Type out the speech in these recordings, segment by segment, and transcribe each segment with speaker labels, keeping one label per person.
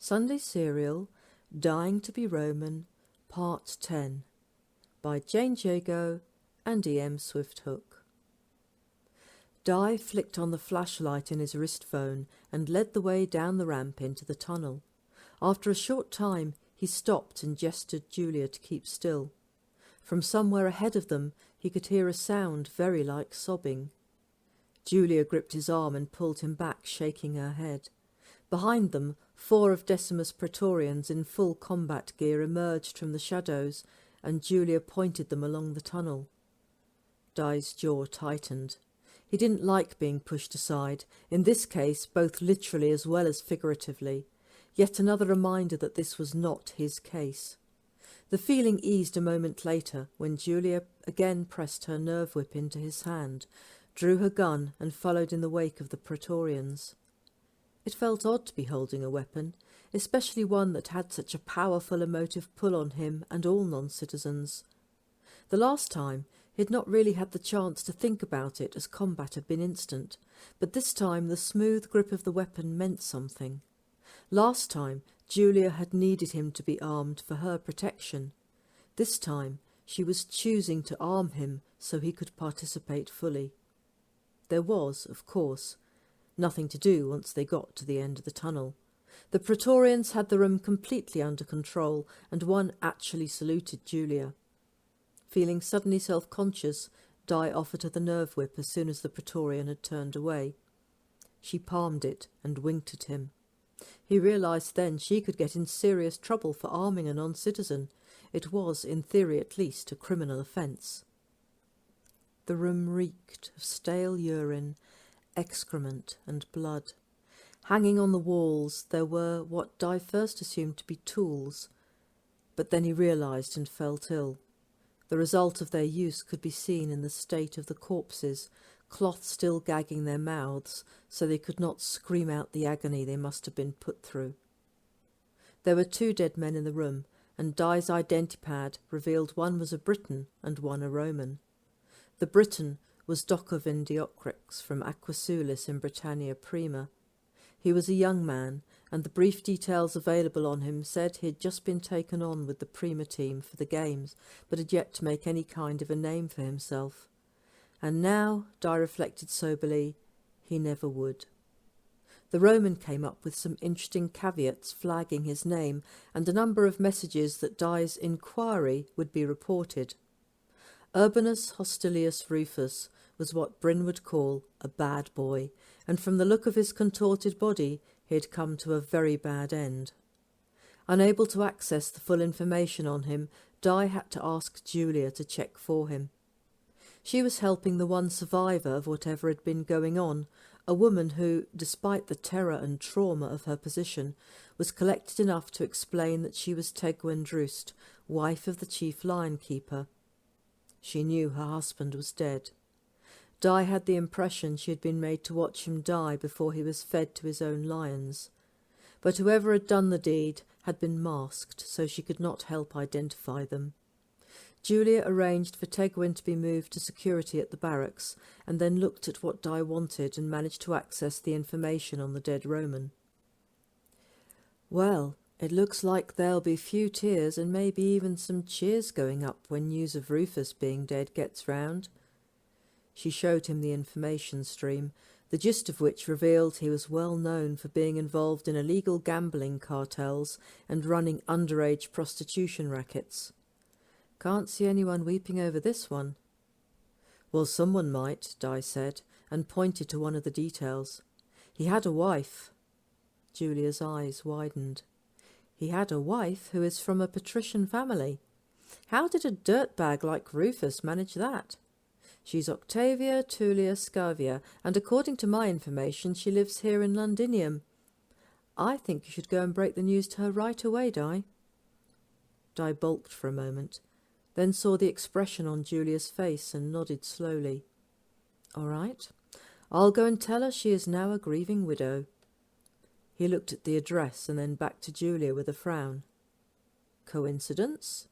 Speaker 1: Sunday Serial, Dying to be Roman, Part 10, by JJ&EMSH Swifthook. Di flicked on the flashlight in his wrist phone and led the way down the ramp into the tunnel. After a short time, he stopped and gestured Julia to keep still. From somewhere ahead of them, he could hear a sound very like sobbing. Julia gripped his arm and pulled him back, shaking her head. Behind them, 4 of Decimus' Praetorians in full combat gear emerged from the shadows, and Julia pointed them along the tunnel. Di's jaw tightened. He didn't like being pushed aside, in this case both literally as well as figuratively. Yet another reminder that this was not his case. The feeling eased a moment later when Julia again pressed her nerve whip into his hand, drew her gun and followed in the wake of the Praetorians. It felt odd to be holding a weapon, especially one that had such a powerful emotive pull on him and all non-citizens. The last time, he had not really had the chance to think about it, as combat had been instant, but this time the smooth grip of the weapon meant something. Last time, Julia had needed him to be armed for her protection. This time, she was choosing to arm him so he could participate fully. There was, of course, nothing to do once they got to the end of the tunnel. The Praetorians had the room completely under control, and one actually saluted Julia. Feeling suddenly self-conscious, Di offered her the nerve whip as soon as the Praetorian had turned away. She palmed it and winked at him. He realised then she could get in serious trouble for arming a non-citizen. It was, in theory at least, a criminal offence. The room reeked of stale urine, excrement and blood. Hanging on the walls there were what Di first assumed to be tools, but then he realised and felt ill. The result of their use could be seen in the state of the corpses, cloth still gagging their mouths so they could not scream out the agony they must have been put through. There were 2 dead men in the room, and Di's identipad revealed one was a Briton and one a Roman. The Briton was Docovin Diocrix from Aquasulis in Britannia Prima. He was a young man, and the brief details available on him said he had just been taken on with the Prima team for the games, but had yet to make any kind of a name for himself. And now, Di reflected soberly, he never would. The Roman came up with some interesting caveats flagging his name, and a number of messages that Di's inquiry would be reported. Urbanus Hostilius Rufus was what Bryn would call a bad boy, and from the look of his contorted body he had come to a very bad end. Unable to access the full information on him, Di had to ask Julia to check for him. She was helping the one survivor of whatever had been going on, a woman who, despite the terror and trauma of her position, was collected enough to explain that she was Tegwyn Drust, wife of the chief lion-keeper. She knew her husband was dead. Di had the impression she had been made to watch him die before he was fed to his own lions. But whoever had done the deed had been masked, so she could not help identify them. Julia arranged for Tegwyn to be moved to security at the barracks, and then looked at what Di wanted and managed to access the information on the dead Roman. Well, it looks like there'll be few tears and maybe even some cheers going up when news of Rufus being dead gets round. She showed him the information stream, the gist of which revealed he was well known for being involved in illegal gambling cartels and running underage prostitution rackets. Can't see anyone weeping over this one. Well, someone might, Di said, and pointed to one of the details. He had a wife. Julia's eyes widened. He had a wife who is from a patrician family. How did a dirtbag like Rufus manage that? She's Octavia Tullia Scavia, and according to my information she lives here in Londinium. I think you should go and break the news to her right away, Di. Di balked for a moment, then saw the expression on Julia's face and nodded slowly. All right, I'll go and tell her she is now a grieving widow. He looked at the address and then back to Julia with a frown. Coincidence?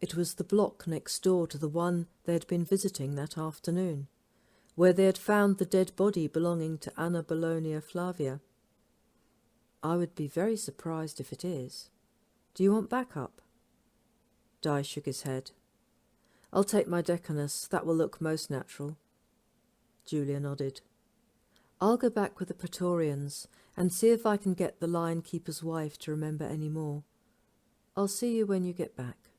Speaker 1: It was the block next door to the one they had been visiting that afternoon, where they had found the dead body belonging to Anna Bologna Flavia. I would be very surprised if it is. Do you want backup? Di shook his head. I'll take my Decanus. That will look most natural. Julia nodded. I'll go back with the Praetorians and see if I can get the Lion Keeper's wife to remember any more. I'll see you when you get back.